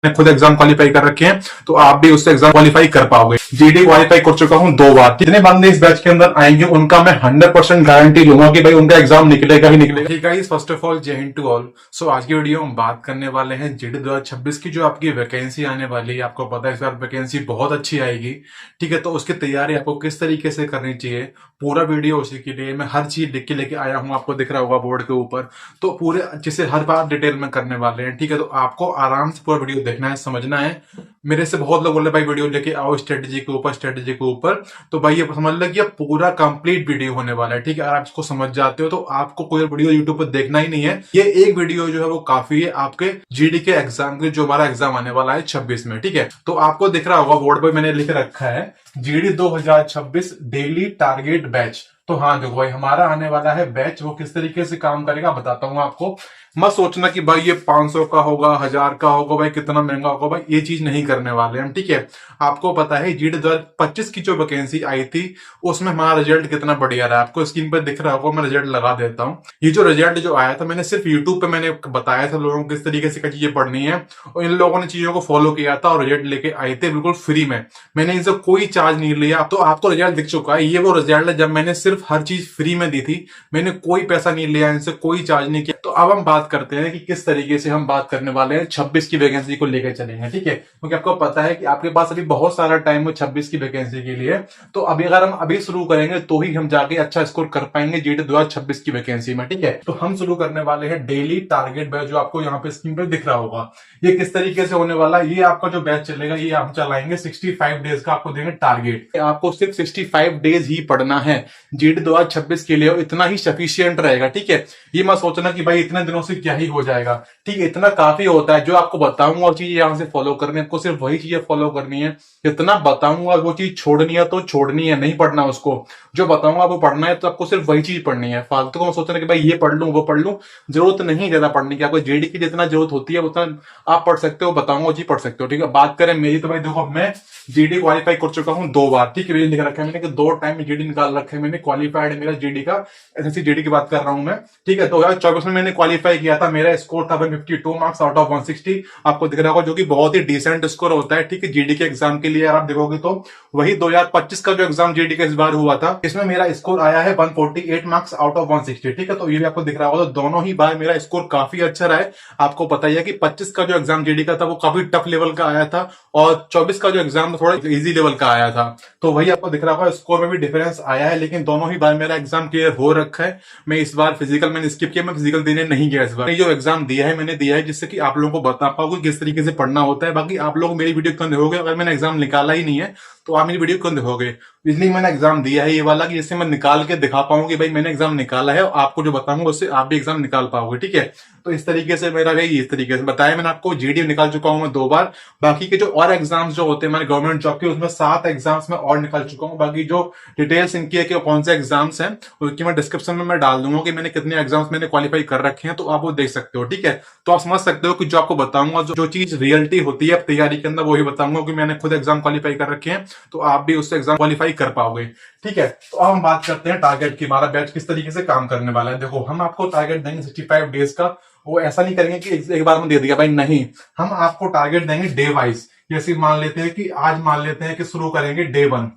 ने खुद exam qualify कर रखे हैं तो आप भी उससे एग्जाम क्वालिफाई कर पाओगे। जीडी क्वालिफाई कर चुका हूं 2 बार। जितने बंदे इस बैच के अंदर आएंगे उनका मैं 100% गारंटी लूंगा कि भाई उनका एग्जाम निकलेगा ही निकलेगा। ठीक है, फर्स्ट ऑफ ऑल जय हिंद टू ऑल। सो आज की वीडियो हम बात करने वाले हैं जीडी 2026 की जो आपकी वैकेंसी आने वाली है। आपको पता है इस बार वैकेंसी बहुत अच्छी आएगी। ठीक है, तो उसकी तैयारी आपको किस तरीके से करनी चाहिए, पूरा वीडियो उसी के लिए मैं हर चीज लिख के लेके आया हूं। आपको दिख रहा होगा बोर्ड के ऊपर, तो पूरे अच्छे से हर बात डिटेल में करने वाले हैं। ठीक है, तो आपको आराम से पूरा वीडियो देखना है, समझना है। मेरे से बहुत लोग बोले भाई वीडियो लेके आओ स्ट्रेटेजी के ऊपर, स्ट्रेटेजी के ऊपर। तो भाई ये समझ लो कि ये पूरा कंप्लीट वीडियो होने वाला है। ठीक है, अगर आप इसको समझ जाते हो तो आपको कोई वीडियो यूट्यूब पर देखना ही नहीं है। ये एक वीडियो जो है वो काफी है आपके जीडी के एग्जाम के, जो हमारा एग्जाम आने वाला है 26 में। ठीक है, तो आपको दिख रहा होगा बोर्ड पर मैंने लिख रखा है जीडी 2026 डेली टारगेट बैच। तो हाँ देखो भाई, हमारा आने वाला है बैच। वो किस तरीके से काम करेगा बताता हूँ आपको। मत सोचना कि भाई ये 500 का होगा, 1000 का होगा, भाई कितना महंगा होगा। भाई ये चीज नहीं करने वाले हम। ठीक है, आपको पता है जीडी 2025 की जो वैकेंसी आई थी उसमें हमारा रिजल्ट कितना बढ़िया रहा। आपको स्क्रीन पर दिख रहा होगा, मैं रिजल्ट लगा देता हूँ। ये जो रिजल्ट जो आया था, मैंने सिर्फ यूट्यूब पे मैंने बताया था लोगों को किस तरीके से चीजें पढ़नी है, और इन लोगों ने चीजों को फॉलो किया था और रिजल्ट लेके आए थे बिल्कुल फ्री में। मैंने इनसे कोई चार्ज नहीं लिया। तो आपको रिजल्ट दिख चुका है। ये वो रिजल्ट है जब मैंने सिर्फ हर चीज फ्री में दी थी। मैंने कोई पैसा नहीं लिया इनसे, कोई चार्ज नहीं किया। तो अब हम बात करते हैं कि किस तरीके से हम बात करने वाले हैं 26 की वैकेंसी को लेकर चलेंगे। ठीक है, क्योंकि आपको पता है कि आपके पास अभी बहुत सारा टाइम है 26 की वैकेंसी के लिए। तो अभी अगर हम अभी शुरू करेंगे तो ही हम जाके अच्छा स्कोर कर पाएंगे जीडी 2026 की वैकेंसी में। ठीक है, तो हम शुरू करने वाले हैं डेली टारगेट बैच, जो आपको यहाँ पे स्क्रीन पर दिख रहा होगा। ये किस तरीके से होने वाला है, ये आपका जो बैच चलेगा ये हम चलाएंगे 65 डेज का। आपको देंगे टारगेट, आपको सिर्फ 65 डेज ही पढ़ना है जीडी 2026 के लिए, इतना ही सफिशियंट रहेगा। ठीक है, ये मत सोचना कि भाई इतने दिनों से क्या ही हो जाएगा। ठीक है, इतना काफी होता है। जो आपको बताऊंगा वो चीज यहाँ से फॉलो करनी है, आपको सिर्फ वही चीजें फॉलो करनी है। इतना बताऊंगा वो चीज छोड़नी है तो छोड़नी है, नहीं पढ़ना उसको। जो बताऊंगा वो पढ़ना है, तो आपको सिर्फ वही चीज पढ़नी है। फालतू को मत सोचना कि भाई ये पढ़ लूं वो पढ़ लूं। जरूरत नहीं ज्यादा पढ़ने की। आपको जेडी की जितना जरूरत होती है उतना आप पढ़ सकते हो, बताऊंगा वो चीज पढ़ सकते हो। ठीक है, बात करें मेरी, तो भाई देखो मैं जीडी क्वालिफाई कर चुका हूं 2 बार। ठीक है, मैंने लिख रखा है मैंने कि 2 टाइम जीडी निकाल रखा है मैंने। क्वालिफाइड मेरा जीडी का, एसएससी जीडी की बात कर रहा हूं मैं। ठीक है, 2024 में मैंने क्वालिफाई किया था। मेरा स्कोर था 52 मार्क्स आउट ऑफ 160। आपको दिख रहा होगा, जो कि बहुत ही डिसेंट स्कोर होता है। ठीक है, जीडी के एग्जाम के लिए आप देखोगे तो वही 2025 का जो एग्जाम जीडी का इस बार हुआ था, इसमें मेरा स्कोर आया है 148 मार्क्स आउट ऑफ 160। ठीक है, तो ये भी आपको दिख रहा होगा। तो दोनों ही बार मेरा स्कोर काफी अच्छा रहा है। आपको पता ही है कि 25 का जो एग्जाम जीडी का था वो काफी टफ लेवल का आया था, और 24 का जो एग्जाम थोड़ा इजी लेवल का आया था। तो वही आपको दिख रहा होगा, स्कोर में भी डिफरेंस आया है। लेकिन दोनों ही बार मेरा एग्जाम क्लियर हो रखा है। मैं इस बार फिजिकल मैंने स्किप किया, मैं फिजिकल देने नहीं गया इस बार। जो एग्जाम दिया है मैंने दिया है जिससे कि आप लोगों को बता पाओ कि किस तरीके से पढ़ना होता है। बाकी आप लोग मेरी वीडियो क्यों देखोगे, अगर मैंने एग्जाम निकाला ही नहीं है तो आप मेरी वीडियो क्यों देखोगे। इसलिए मैंने एग्जाम दिया है ये वाला, कि जिससे मैं निकाल के दिखा पाऊंगा कि भाई मैंने एग्जाम निकाला है, और आपको जो बताऊंगा उससे आप भी एग्जाम निकाल पाओगे। ठीक है, तो इस तरीके से मेरा भाई, इस तरीके से बताया मैंने आपको। जीडी निकाल चुका हूं मैं 2 बार। बाकी के जो और एग्जाम्स जो होते हैं हमारे गवर्नमेंट जॉब के, उसमें 7 एग्जाम्स में और निकाल चुका हूं। बाकी जो डिटेल्स इनकी है कि कौन से एग्जाम्स हैं उसकी मैं डिस्क्रिप्शन में मैं डाल दूंगा कि मैंने कितने एग्जाम्स मैंने क्वालिफाई कर रखे हैं, तो आप वो देख सकते हो। ठीक है, तो आप समझ सकते हो कि जो आपको बताऊंगा, जो चीज रियलिटी होती है तैयारी के अंदर, वही बताऊंगा कि मैंने खुद एग्जाम क्वालिफाई कर रखे हैं, तो आप भी उससे एग्जाम क्वालिफाई कर पाओगे। ठीक है, तो अब हम बात करते हैं टारगेट की। हमारा बैच किस तरीके से काम करने वाला है। देखो, हम आपको टारगेट देंगे 65 डेज का। वो ऐसा नहीं करेंगे कि एक बार में दे दिया भाई, नहीं। हम आपको टारगेट देंगे डे वाइज। जैसे मान लेते हैं कि आज मान लेते हैं कि शुरू करेंगे डे 1।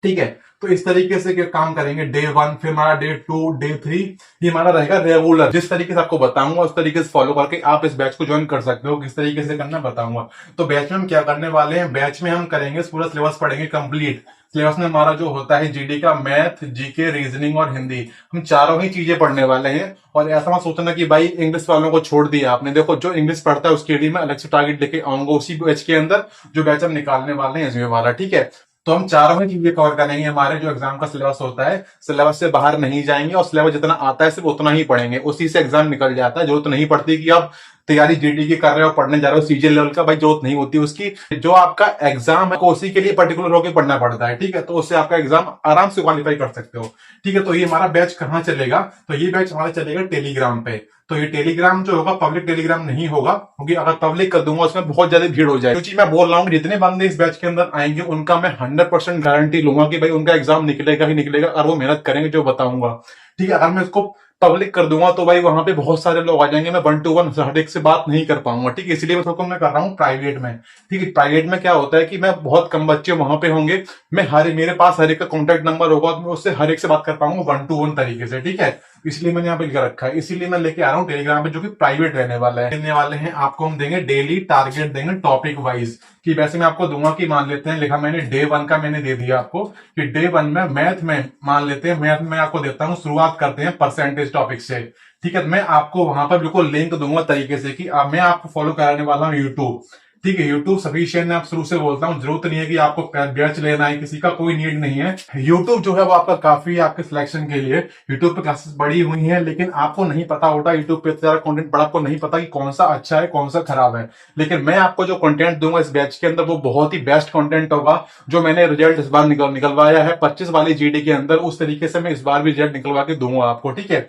ठीक है, तो इस तरीके से काम करेंगे डे 1, फिर हमारा डे 2, डे 3, ये हमारा रहेगा रेगुलर। जिस तरीके से आपको बताऊंगा उस तरीके से फॉलो करके आप इस बैच को ज्वाइन कर सकते हो। किस तरीके से करना बताऊंगा। तो बैच में हम क्या करने वाले हैं, बैच में हम करेंगे पूरा सिलेबस पढ़ेंगे कंप्लीट। सिलेबस में हमारा जो होता है जीडी का मैथ, जीके, रीजनिंग और हिंदी, हम चारों ही चीजें पढ़ने वाले हैं। और ऐसा मत सोचना कि भाई इंग्लिश वालों को छोड़ दिया आपने। देखो, जो इंग्लिश पढ़ता है उसके लिए मैं अलग से टारगेट लेके आऊंगा उसी बैच के अंदर, जो बैच हम निकालने वाले हैं इसमें वाला। ठीक है, तो हम चारों ही चीजें कवर करेंगे। हमारे जो एग्जाम का सिलेबस होता है, सिलेबस से बाहर नहीं जाएंगे, और सिलेबस जितना आता है सिर्फ उतना ही पढ़ेंगे, उसी से एग्जाम निकल जाता है। जरूरत नहीं पड़ती कि आप तैयारी जीडी की कर रहे हो, पढ़ने जा रहे हो सीजे लेवल का, भाई जरूरत नहीं होती उसकी। जो आपका एग्जाम है उसी के लिए पर्टिकुलर होकर पढ़ना पड़ता है। ठीक है, तो उससे आपका एग्जाम आराम से क्वालिफाई कर सकते हो। ठीक है, तो ये हमारा बैच कहाँ चलेगा, तो ये बैच हमारा चलेगा टेलीग्राम पे। तो ये टेलीग्राम जो होगा पब्लिक टेलीग्राम नहीं होगा, क्योंकि अगर पब्लिक कर दूंगा उसमें बहुत ज्यादा भीड़ हो जाएगी। जो चीज मैं बोल रहा हूँ, जितने बंदे इस बैच के अंदर आएंगे उनका मैं 100% गारंटी लूंगा कि भाई उनका एग्जाम निकलेगा ही निकलेगा, और वो मेहनत करेंगे जो बताऊंगा। ठीक है, अगर मैं इसको पब्लिक कर दूंगा तो भाई वहां पे बहुत सारे लोग आ जाएंगे, मैं 1 to 1 हर एक से बात नहीं कर पाऊंगा, ठीक है। इसलिए मैं कर रहा हूँ प्राइवेट में, ठीक है। प्राइवेट में क्या होता है कि मैं बहुत कम बच्चे वहां पे होंगे, मैं मेरे पास हर एक का कॉन्टेक्ट नंबर होगा, तो मैं उससे हर एक से बात कर पाऊंगा 1 to 1 तरीके से, ठीक है। इसलिए मैंने यहाँ पे लिख रखा है, इसीलिए मैं लेके आ रहा हूँ टेलीग्राम पे, जो कि प्राइवेट रहने वाला है। देने वाले हैं आपको, हम देंगे डेली टारगेट, देंगे टॉपिक वाइज, कि वैसे मैं आपको दूंगा कि मान लेते हैं लिखा मैंने डे 1 का मैंने दे दिया आपको, कि डे 1 में मैथ में मान लेते हैं, मैथ में आपको देता हूँ, शुरुआत करते हैं परसेंटेज टॉपिक से, ठीक है। मैं आपको वहां पर बिल्कुल लिंक दूंगा तरीके से, कि मैं आपको फॉलो कराने वाला हूँ यूट्यूब, ठीक है। यूट्यूब सफिशिएंट है, आप शुरू से बोलता हूँ, जरूरत नहीं है कि आपको बैच लेना है, किसी का कोई नीड नहीं है। यूट्यूब जो है वो आपका काफी है आपके सिलेक्शन के लिए। यूट्यूब पे क्लासेस बड़ी हुई हैं, लेकिन आपको नहीं पता होता यूट्यूब पे सारा कंटेंट बड़ा, आपको नहीं पता कि कौन सा अच्छा है कौन सा खराब है। लेकिन मैं आपको जो कंटेंट दूंगा इस बैच के अंदर, वो बहुत ही बेस्ट कंटेंट होगा। जो मैंने रिजल्ट इस बार निकलवाया है 25 वाली जीडी के अंदर, उस तरीके से मैं इस बार भी रिजल्ट निकलवा के दूंगा आपको, ठीक है।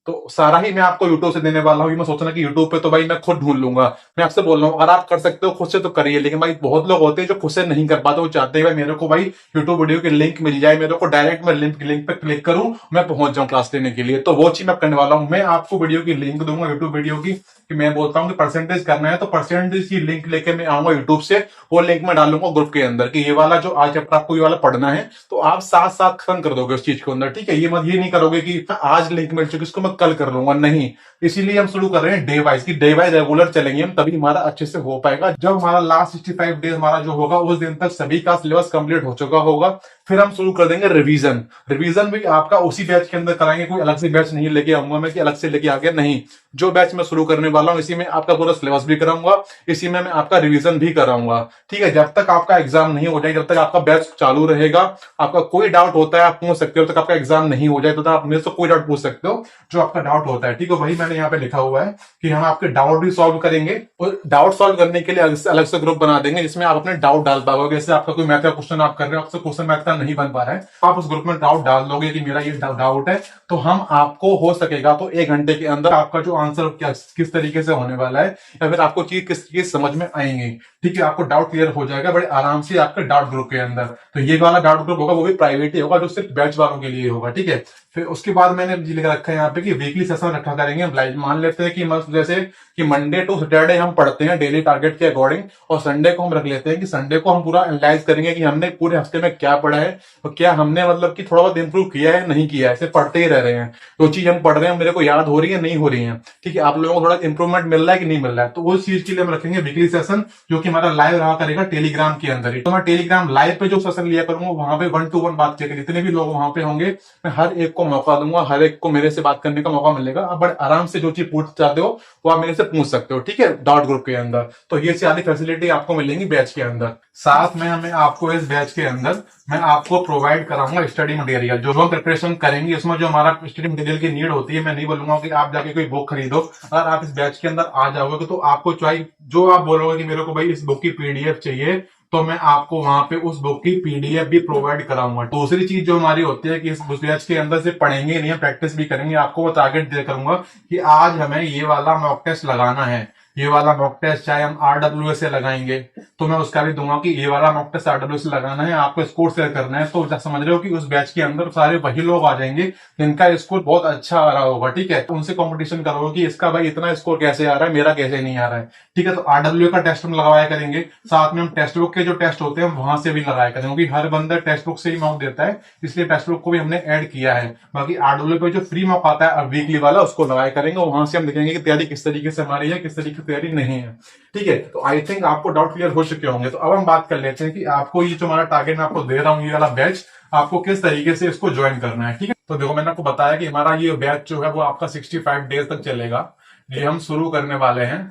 तो सारा ही मैं आपको यूट्यूब से देने वाला हूँ। मैं सोचना कि यूट्यूब पे तो भाई मैं खुद ढूंढ लूंगा, मैं आपसे बोल रहा हूँ अगर आप कर सकते हो खुद से तो करिए। लेकिन भाई बहुत लोग होते हैं जो खुद से नहीं कर पाते, वो चाहते हैं भाई मेरे को भाई यूट्यूब वीडियो की लिंक मिल जाए, मेरे को डायरेक्ट मैं लिंक पे क्लिक करूं, मैं पहुंच जाऊं क्लास लेने के लिए। तो वो चीज मैं करने वाला हूं, मैं आपको वीडियो की लिंक दूंगा यूट्यूब वीडियो की, कि मैं बोलता हूं कि परसेंटेज करना है तो परसेंटेज की लिंक लेके मैं आऊंगा यूट्यूब से, वो लिंक मैं डालूंगा ग्रुप के अंदर, कि ये वाला जो आज चैप्टर आपको ये वाला पढ़ना है, तो आप साथ साथ खत्म कर दोगे उस चीज के अंदर, ठीक है। ये नहीं करोगे कि आज लिंक मिल चुकी इसको मैं कल कर लूंगा, नहीं। इसीलिए हम शुरू कर रहे हैं डे वाइज, की डे वाइज रेगुलर चलेंगे हम, तभी हमारा अच्छे से हो पाएगा। जब हमारा लास्ट 65 डेज हमारा जो होगा, उस दिन तक सभी का सिलेबस कंप्लीट हो चुका होगा, फिर हम शुरू कर देंगे रिवीजन। रिवीजन भी आपका उसी बैच के अंदर कराएंगे, कोई अलग से बैच नहीं लेके आऊंगा मैं कि अलग से लेके आ गया, नहीं। जो बैच मैं शुरू करने वाला हूं इसी में आपका पूरा सिलेबस भी कराऊंगा, इसी में मैं आपका रिवीजन भी कराऊंगा, ठीक है। जब तक आपका एग्जाम नहीं हो जाए, जब तक आपका बैच चालू रहेगा, आपका कोई डाउट होता है आप पूछ सकते हो, तक आपका एग्जाम नहीं हो जाए तो आप मेरे से कोई डाउट पूछ सकते हो जो आपका डाउट होता है, ठीक है। वही मैंने यहाँ पे लिखा हुआ है कि हम आपके डाउट भी सॉल्व करेंगे, और डाउट सॉल्व करने के लिए अलग से ग्रुप बना देंगे, जिसमें आप अपने डाउट डाल पाओगे। जैसे आपका कोई मैथ का क्वेश्चन आप कर रहे हो, आपसे क्वेश्चन मैथ का नहीं बन पा रहा है, आप उस ग्रुप में डाउट डाल दोगे कि मेरा ये डाउट है, तो हम आपको हो सकेगा तो 1 घंटे के अंदर आपका जो आंसर क्या किस तरीके से होने वाला है, या फिर आपको चीज किस चीज समझ में आएंगे, ठीक है। आपको डाउट क्लियर हो जाएगा बड़े आराम से आपके डाउट ग्रुप के अंदर। तो ये वाला डाउट ग्रुप होगा वो भी प्राइवेट ही होगा, जो सिर्फ बैच वालों के लिए होगा, ठीक है। फिर उसके बाद मैंने लिख रखा है यहाँ पे कि वीकली सेशन रखा करेंगे हम लाइव। मान लेते हैं कि जैसे कि मंडे टू सैटरडे हम पढ़ते हैं डेली टारगेट के अकॉर्डिंग, और संडे को हम रख लेते हैं कि संडे को हम पूरा एनालाइज करेंगे कि हमने पूरे हफ्ते में क्या पढ़ा है, और क्या हमने मतलब कि थोड़ा बहुत इंप्रूव किया है नहीं किया है, ऐसे पढ़ते ही रह रहे हैं। जो चीज हम पढ़ रहे हैं मेरे को याद हो रही है नहीं हो रही है, ठीक है। आप लोगों को थोड़ा इंप्रूवमेंट मिल रहा है कि नहीं मिल रहा है, तो उस चीज के लिए हम रखेंगे वीकली सेशन, जो कि हमारा लाइव रहा करेगा टेलीग्राम के अंदर ही। तो मैं टेलीग्राम लाइव पे जो सेशन लिया करूंगा, वहां पे 1 to 1 बात करेंगे, जितने भी लोग वहां पे होंगे मैं हर एक को मौका दूंगा, हर एक को मेरे से बात करने का मौका मिलेगा। आप बड़े आराम से जो चीज पूछ चाहते हो वो आप मेरे से पूछ सकते हो, ठीक है, डाउट ग्रुप के अंदर। तो ये सारी फैसिलिटी आपको मिलेंगी बैच के अंदर। साथ में हमें आपको इस बैच के अंदर मैं आपको प्रोवाइड कराऊंगा स्टडी मटेरियल, जो हम प्रिपरेशन करेंगे उसमें जो हमारा स्टडी मटेरियल की नीड होती है। मैं नहीं बोलूंगा कि आप जाके कोई बुक खरीदो, अगर आप इस बैच के अंदर आ जाओगे तो आपको चाहिए, जो आप बोलोगे कि मेरे को भाई इस बुक की पीडीएफ चाहिए, तो मैं आपको वहां पे उस बुक की पीडीएफ भी प्रोवाइड कराऊंगा। दूसरी चीज जो हमारी होती है कि इस बैच के अंदर से पढ़ेंगे नहीं, प्रैक्टिस भी करेंगे। आपको वो टारगेट दिया करूंगा कि आज हमें ये वाला मॉक टेस्ट लगाना है, ये वाला मॉक टेस्ट चाहे हम आरडब्ल्यूएस से लगाएंगे तो मैं उसका भी दूंगा कि ये वाला मॉक टेस्ट आरडब्ल्यूएस से लगाना है, आपको स्कोर शेयर करना है। तो समझ रहे हो कि उस बैच के अंदर सारे वही लोग आ जाएंगे जिनका स्कोर बहुत अच्छा आ रहा होगा, ठीक है। उनसे कंपटीशन करोगे कि इसका भाई इतना स्कोर कैसे आ रहा है, मेरा कैसे नहीं आ रहा है, ठीक है। तो आरडब्ल्यू का टेस्ट हम लगाया करेंगे, साथ में हम टेक्स्ट बुक के जो टेस्ट होते हैं वहां से भी लगाया करेंगे, क्योंकि हर बंदा टेक्स्ट बुक से ही मॉक देता है, इसलिए टेक्स्ट बुक को भी हमने ऐड किया है। बाकी आरडब्ल्यू पे जो फ्री मॉक आता है वीकली वाला, उसको लगाया करेंगे, वहां से हम देखेंगे कि तैयारी किस तरीके से हमारी है, किस तरीके की तैयारी नहीं है, ठीक है। तो आई थिंक आपको डाउट क्लियर हो चुके होंगे। तो अब हम बात कर लेते हैं कि आपको ये जो हमारा टारगेट मैं आपको दे रहा हूँ, ये वाला बैच आपको किस तरीके से इसको ज्वाइन करना है, ठीक है। तो देखो मैंने आपको बताया कि हमारा ये बैच जो है वो आपका 65 डेज तक चलेगा। ये हम शुरू करने वाले हैं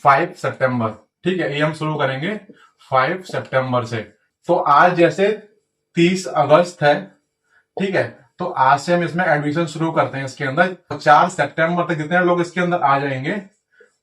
5 सितंबर, ठीक है। ये हम शुरू करेंगे 5 सितंबर से। तो आज जैसे 30 अगस्त है, ठीक है, तो आज से हम इसमें एडमिशन शुरू करते हैं इसके अंदर। 4 सितंबर तक जितने लोग इसके अंदर आ जाएंगे,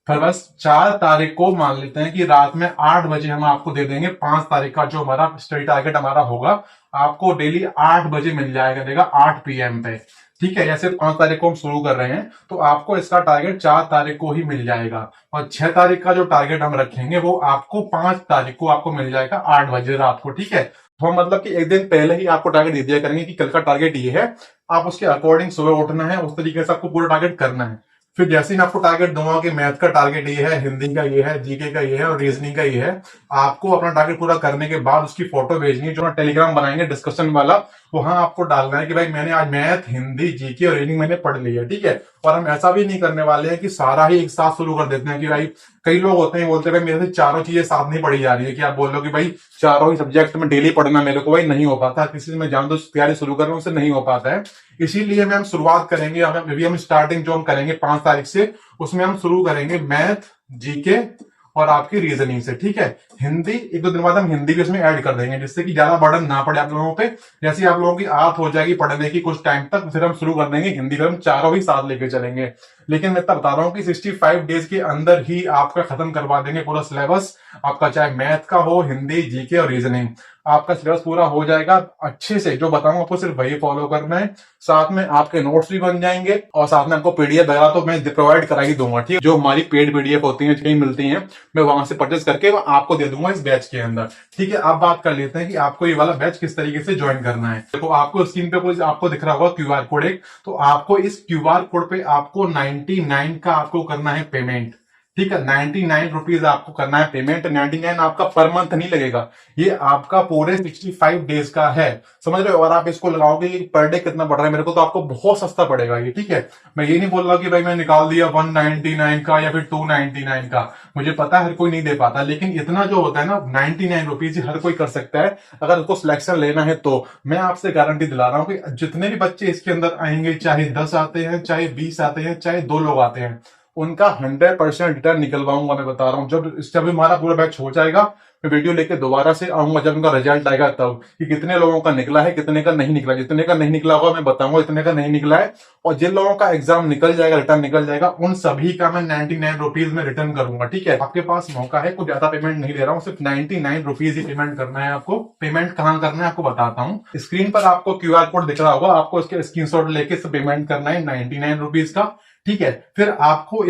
फिर बस 4 तारीख को मान लेते हैं कि रात में 8 बजे हम आपको दे देंगे। 5 तारीख का जो हमारा स्टडी टारगेट हमारा होगा, आपको डेली 8 बजे मिल जाएगा, देगा 8 PM पे, ठीक है। जैसे 5 तारीख को हम शुरू कर रहे हैं तो आपको इसका टारगेट 4 तारीख को ही मिल जाएगा, और 6 तारीख का जो टारगेट हम रखेंगे वो आपको 5 तारीख को आपको मिल जाएगा 8 बजे रात को, ठीक है। तो मतलब कि एक दिन पहले ही आपको टारगेट दे दिया करेंगे कि कल का टारगेट ये है, आप उसके अकॉर्डिंग सुबह उठना है, उस तरीके से आपको पूरा टारगेट करना है। फिर जैसे ही मैं आपको टारगेट दूंगा कि मैथ का टारगेट ये है, हिंदी का ये है, जीके का ये है और रीजनिंग का ये है, आपको अपना टारगेट पूरा करने के बाद उसकी फोटो भेजनी है, जो ना टेलीग्राम बनाएंगे डिस्कशन वाला, वहां आपको डालना है कि भाई मैंने आज मैथ, हिंदी, जीके और रीजनिंग मैंने पढ़ लिया, ठीक है। और हम ऐसा भी नहीं करने वाले हैं कि सारा ही एक साथ शुरू कर देते हैं कि भाई कई लोग होते हैं बोलते हैं भाई मेरे से चारों चीजें साथ नहीं पढ़ी जा रही है, कि आप बोल लो कि भाई चारों ही सब्जेक्ट में डेली पढ़ना मेरे को, भाई नहीं हो पाता, किसी से मैं जान दो तैयारी शुरू कर रहा हूं, उससे नहीं हो पाता है। इसीलिए हम शुरुआत करेंगे, अभी हम स्टार्टिंग जो हम करेंगे 5 तारीख से, उसमें हम शुरू करेंगे मैथ, जीके और आपकी रीजनिंग से, ठीक है। हिंदी 1-2 दिन बाद हम हिंदी भी उसमें ऐड कर देंगे, जिससे कि ज्यादा बर्डन ना पड़े आप लोगों पे। जैसे आप लोगों की आदत हो जाएगी पढ़ने की कुछ टाइम तक, फिर हम शुरू कर देंगे हिंदी, फिर हम चारों ही साथ लेके चलेंगे। लेकिन मैं इतना बता रहा हूँ कि 65 डेज के अंदर ही आपका खत्म करवा देंगे पूरा सिलेबस आपका, चाहे मैथ का हो, हिंदी, जीके और रीजनिंग, आपका सिलेबस पूरा हो जाएगा अच्छे से। जो बताऊंगा आपको सिर्फ वही फॉलो करना है, साथ में आपके नोट्स भी बन जाएंगे और साथ में आपको पीडीएफ वगैरह तो मैं प्रोवाइड करा ही दूंगा, ठीक है। जो हमारी पेड पीडीएफ होती है, कहीं मिलती हैं, मैं वहां से परचेस करके आपको दे दूंगा इस बैच के अंदर, ठीक है। अब बात कर लेते हैं कि आपको ये वाला बैच किस तरीके से ज्वाइन करना है। देखो आपको स्क्रीन पे कुछ आपको दिख रहा होगा क्यूआर कोड एक, तो आपको इस क्यूआर कोड पे आपको 99 का आपको करना है पेमेंट, ठीक है। 99 रुपीज आपको करना है पेमेंट। 99 आपका पर मंथ नहीं लगेगा, ये आपका पूरे 65 डेज का है, समझ रहे हो। और आप इसको लगाओगे पर डे कितना पड़ रहा है मेरे को, तो आपको बहुत सस्ता पड़ेगा ये, ठीक है। मैं ये नहीं बोल रहा कि भाई मैं निकाल दिया 199 का या फिर 299 का, मुझे पता है हर कोई नहीं दे पाता, लेकिन इतना जो होता है ना 99 रुपीज हर कोई कर सकता है अगर उसको सिलेक्शन लेना है तो। मैं आपसे गारंटी दिला रहा हूं कि जितने भी बच्चे इसके अंदर आएंगे, चाहे 10 आते हैं, चाहे 20 आते हैं, चाहे 2 लोग आते हैं, उनका 100% रिटर्न निकलवाऊंगा। मैं बता रहा हूं, जब हमारा पूरा बैच हो जाएगा, मैं वीडियो लेके दोबारा से आऊंगा जब उनका रिजल्ट आएगा, तब कि कितने लोगों का निकला है, कितने का नहीं निकला। जितने का नहीं निकला होगा मैं बताऊंगा इतने का नहीं निकला है, और जिन लोगों का एग्जाम निकल जाएगा, रिटर्न निकल जाएगा, उन सभी का मैं 99 रुपीज में रिटर्न करूंगा, ठीक है। आपके पास मौका है, कुछ ज्यादा पेमेंट नहीं ले रहा हूँ, सिर्फ 99 रुपीज ही पेमेंट करना है आपको। पेमेंट कहाँ करना है आपको बताता हूँ, स्क्रीन पर आपको क्यूआर कोड दिख रहा होगा, आपको इसके स्क्रीनशॉट लेके पेमेंट करना है 99 रुपीज का, ठीक है। फिर आपको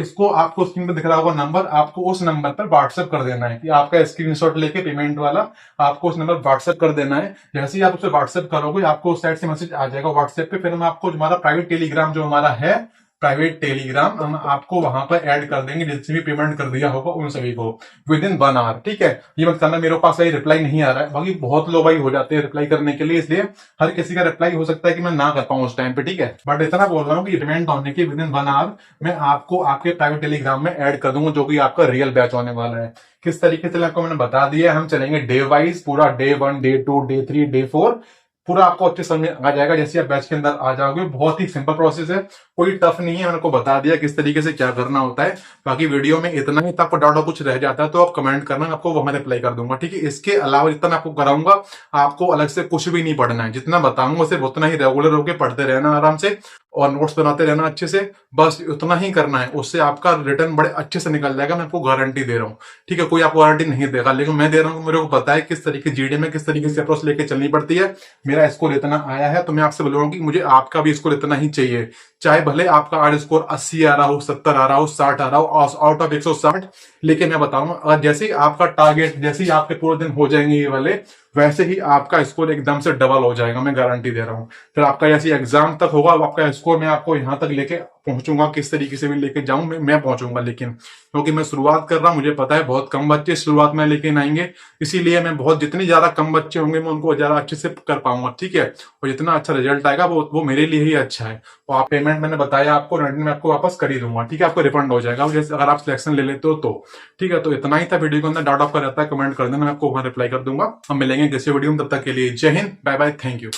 स्क्रीन पर दिख रहा होगा नंबर, आपको उस नंबर पर व्हाट्सएप कर देना है, कि आपका स्क्रीनशॉट लेके पेमेंट वाला आपको उस नंबर व्हाट्सएप कर देना है। जैसे ही आप उसे व्हाट्सएप करोगे, आपको उस साइड से मैसेज आ जाएगा व्हाट्सएप पे, फिर हम आपको हमारा प्राइवेट टेलीग्राम जो हमारा है, प्राइवेट टेलीग्राम, हम आपको वहां पर ऐड कर देंगे, जिससे भी पेमेंट कर दिया होगा उन सभी को विद इन 1 आवर, ठीक है। ये मत करना मेरे पास भाई रिप्लाई नहीं आ रहा है, बाकी बहुत लोग भाई हो जाते हैं रिप्लाई करने के लिए, इसलिए हर किसी का रिप्लाई हो सकता है कि मैं ना कर पाऊं उस टाइम पे, ठीक है। बट इतना बोल रहा हूँ कि पेमेंट होने के विद इन 1 आवर मैं आपको आपके प्राइवेट टेलीग्राम में ऐड कर दूंगा, जो कि आपका रियल बैच होने वाला है। किस तरीके से आपको मैंने बता दिया, हम चलेंगे डे वाइज, पूरा डे 1, डे 2, डे 3, डे 4, पूरा आपको अच्छे समझ में आ जाएगा जैसे आप बैच के अंदर आ जाओगे। बहुत ही सिंपल प्रोसेस है, कोई टफ नहीं है, मैंने को बता दिया किस तरीके से क्या करना होता है। बाकी वीडियो में इतना ही, आपको डाउट कुछ रह जाता है तो आप कमेंट करना, आपको वहां रिप्लाई कर दूंगा, ठीक है। इसके अलावा जितना मैं आपको कराऊंगा, आपको अलग से कुछ भी नहीं पढ़ना है, जितना बताऊंगा सिर्फ उतना ही रेगुलर होकर पढ़ते रहना आराम से, और नोट्स बनाते रहना अच्छे से, बस उतना ही करना है। उससे आपका रिटर्न बड़े अच्छे से निकल जाएगा, मैं आपको गारंटी दे रहा हूँ, ठीक है। कोई आपको गारंटी नहीं देगा, लेकिन मैं दे रहा हूँ, मेरे को पता है किस तरीके जीडी में किस तरीके से अप्रोच लेके चलनी पड़ती है। मेरा स्कोर इतना आया है, तो मैं आपसे बोलूंगा कि मुझे आपका भी स्कोर इतना ही चाहिए, चाहे भले आपका आर स्कोर 80 आ रहा हो, 70 आ रहा हो, 60 आ रहा हो, आउट ऑफ 160। लेकिन मैं बताऊंगा, अगर जैसे ही आपका टारगेट, जैसे ही आपके पूरे दिन हो जाएंगे ये वाले, वैसे ही आपका स्कोर एकदम से डबल हो जाएगा, मैं गारंटी दे रहा हूं। फिर आपका जैसे एग्जाम तक होगा, आपका स्कोर मैं आपको यहां तक लेके पहुंचूंगा, किस तरीके से भी लेके जाऊं मैं पहुंचूंगा, लेकिन क्योंकि मैं शुरुआत कर रहा हूं, मुझे पता है बहुत कम बच्चे शुरुआत में लेके आएंगे, इसीलिए मैं बहुत, जितनी ज्यादा कम बच्चे होंगे मैं उनको ज्यादा अच्छे से कर पाऊंगा, ठीक है। और जितना अच्छा रिजल्ट आएगा वो मेरे लिए ही अच्छा है। और आप पेमेंट मैंने बताया आपको, रिटर्न में आपको वापस कर ही दूंगा, ठीक है। आपको रिफंड हो जाएगा जैसे अगर आप सिलेक्शन ले लेते हो तो, ठीक है। तो इतना ही था वीडियो के अंदर, डाउट आपका रहता है कमेंट कर देना, मैं आपको वहां रिप्लाई कर दूंगा। हम मिलेंगे किसी वीडियो में, तब तक के लिए जय हिंद, बाय बाय, थैंक यू।